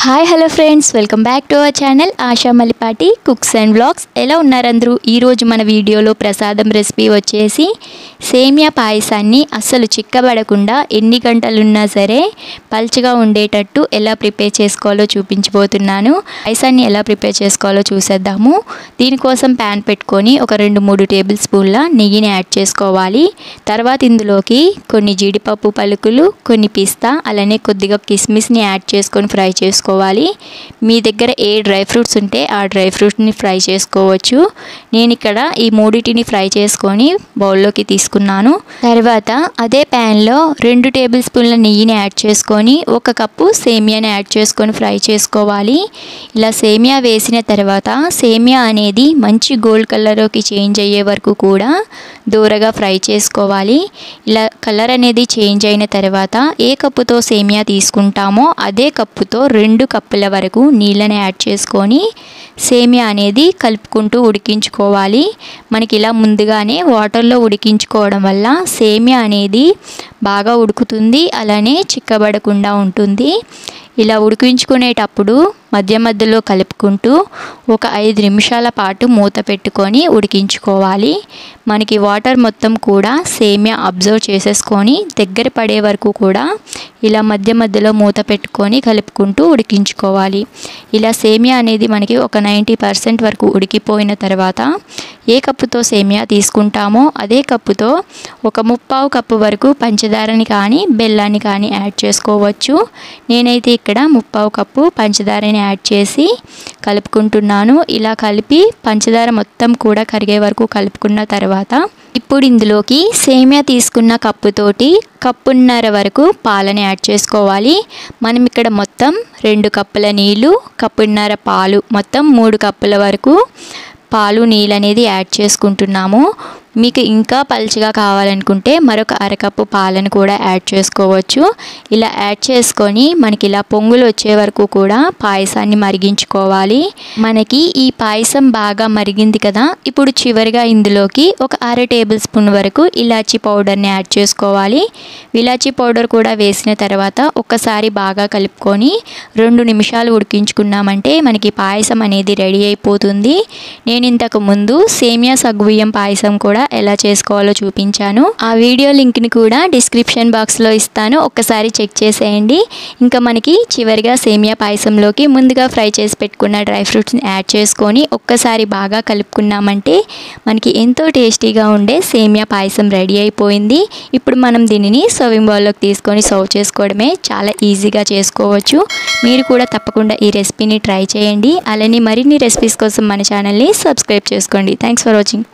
Hi hello friends, welcome back to our channel Asha Mallipati cooks and vlogs. ఎలా ఉన్నారు అందరూ? ఈరోజు మన వీడియోలో ప్రసాదం రెసిపీ వచ్చేసి సేమియా పాయసాన్ని అస్సలు చిక్కబడకుండా ఎన్ని గంటలున్నా సరే పల్చగా ఉండేటట్టు ఎలా ప్రిపేర్ చేసుకోవాలో చూపించబోతున్నాను. పాయసాన్ని ఎలా ప్రిపేర్ చేసుకోవాలో చూసేద్దాము. దీనికోసం ప్యాన్ పెట్టుకొని ఒక 2-3 టేబుల్ స్పూన్ల నెయ్యిని యాడ్ చేసుకోవాలి. తర్వాత ఇందులోకి కొన్ని జీడిపప్పు పలుకులు, కొన్ని పిస్తా, అలానే కొద్దిగా కిస్మిస్ని యాడ్ చేసుకొని ఫ్రై చేసుకోవాలి. మీ దగ్గర ఏ డ్రై ఫ్రూట్స్ ఉంటే ఆ డ్రై ఫ్రూట్స్ని ఫ్రై చేసుకోవచ్చు. నేను ఇక్కడ ఈ మూడిటిని ఫ్రై చేసుకొని బౌల్లోకి తీసుకున్నాను. తర్వాత అదే ప్యాన్లో 2 టేబుల్ స్పూన్ల నెయ్యిని యాడ్ చేసుకొని 1 కప్పు సేమియాని యాడ్ చేసుకొని ఫ్రై చేసుకోవాలి. ఇలా సేమియా వేసిన తర్వాత సేమియా అనేది మంచి గోల్డ్ కలర్లోకి చేంజ్ అయ్యే వరకు కూడా దూరగా ఫ్రై చేసుకోవాలి. ఇలా కలర్ అనేది చేంజ్ అయిన తర్వాత ఏ కప్పుతో సేమియా తీసుకుంటామో అదే కప్పుతో 2 కప్పుల వరకు నీళ్ళని యాడ్ చేసుకొని సేమియా అనేది కలుపుకుంటూ ఉడికించుకోవాలి. మనకి ఇలా ముందుగానే వాటర్లో ఉడికించుకోవడం వల్ల సేమియా అనేది బాగా ఉడుకుతుంది, అలానే చిక్కబడకుండా ఉంటుంది. ఇలా ఉడికించుకునేటప్పుడు మధ్య మధ్యలో కలుపుకుంటూ ఒక 5 నిమిషాల పాటు మూత పెట్టుకొని ఉడికించుకోవాలి. మనకి వాటర్ మొత్తం కూడా సేమియా అబ్జర్వ్ చేసేసుకొని దగ్గర పడే వరకు కూడా ఇలా మధ్య మధ్యలో మూత పెట్టుకొని కలుపుకుంటూ ఉడికించుకోవాలి. ఇలా సేమియా అనేది మనకి ఒక 90% వరకు ఉడికిపోయిన తర్వాత ఏ కప్పుతో సేమియా తీసుకుంటామో అదే కప్పుతో ఒక 1/4 కప్పు వరకు పంచదారని కానీ బెల్లాన్ని కానీ యాడ్ చేసుకోవచ్చు. నేనైతే ఇక్కడ 1/4 కప్పు పంచదారని యాడ్ చేసి కలుపుకుంటున్నాను. ఇలా కలిపి పంచదార మొత్తం కూడా కరిగే వరకు కలుపుకున్న తర్వాత ఇప్పుడు ఇందులోకి సేమియా తీసుకున్న కప్పుతోటి 1.5 కప్పు వరకు పాలని యాడ్ చేసుకోవాలి. మనం ఇక్కడ మొత్తం 2 కప్పుల నీళ్ళు, 1.5 కప్పు పాలు, మొత్తం 3 కప్పుల వరకు పాలు నీళ్ళు అనేది యాడ్ చేసుకుంటున్నాము. మీకు ఇంకా పల్చగా కావాలనుకుంటే మరొక 1/2 కప్పు పాలను కూడా యాడ్ చేసుకోవచ్చు. ఇలా యాడ్ చేసుకొని మనకి ఇలా పొంగులు వచ్చే వరకు కూడా పాయసాన్ని మరిగించుకోవాలి. మనకి ఈ పాయసం బాగా మరిగింది కదా, ఇప్పుడు చివరిగా ఇందులోకి ఒక 1/2 టేబుల్ స్పూన్ వరకు ఇలాచీ పౌడర్ని యాడ్ చేసుకోవాలి. ఇలాచీ పౌడర్ కూడా వేసిన తర్వాత ఒక్కసారి బాగా కలుపుకొని 2 నిమిషాలు ఉడికించుకున్నామంటే మనకి పాయసం అనేది రెడీ అయిపోతుంది. నేను ఇంతకు ముందు సేమియా సగ్గుబియ్యం పాయసం కూడా ఎలా చేసుకోవాలో చూపించాను. ఆ వీడియో లింక్ని కూడా డిస్క్రిప్షన్ బాక్స్లో ఇస్తాను, ఒక్కసారి చెక్ చేసేయండి. ఇంకా మనకి చివరిగా సేమియా పాయసంలోకి ముందుగా ఫ్రై చేసి పెట్టుకున్న డ్రై ఫ్రూట్స్ని యాడ్ చేసుకొని ఒక్కసారి బాగా కలుపుకున్నామంటే మనకి ఎంతో టేస్టీగా ఉండే సేమియా పాయసం రెడీ అయిపోయింది. ఇప్పుడు మనం దీనిని సర్వింగ్ బౌల్లోకి తీసుకొని సర్వ్ చేసుకోవడమే. చాలా ఈజీగా చేసుకోవచ్చు. మీరు కూడా తప్పకుండా ఈ రెసిపీని ట్రై చేయండి. అలానే మరిన్ని రెసిపీస్ కోసం మన ఛానల్ని సబ్స్క్రైబ్ చేసుకోండి. Thanks for watching.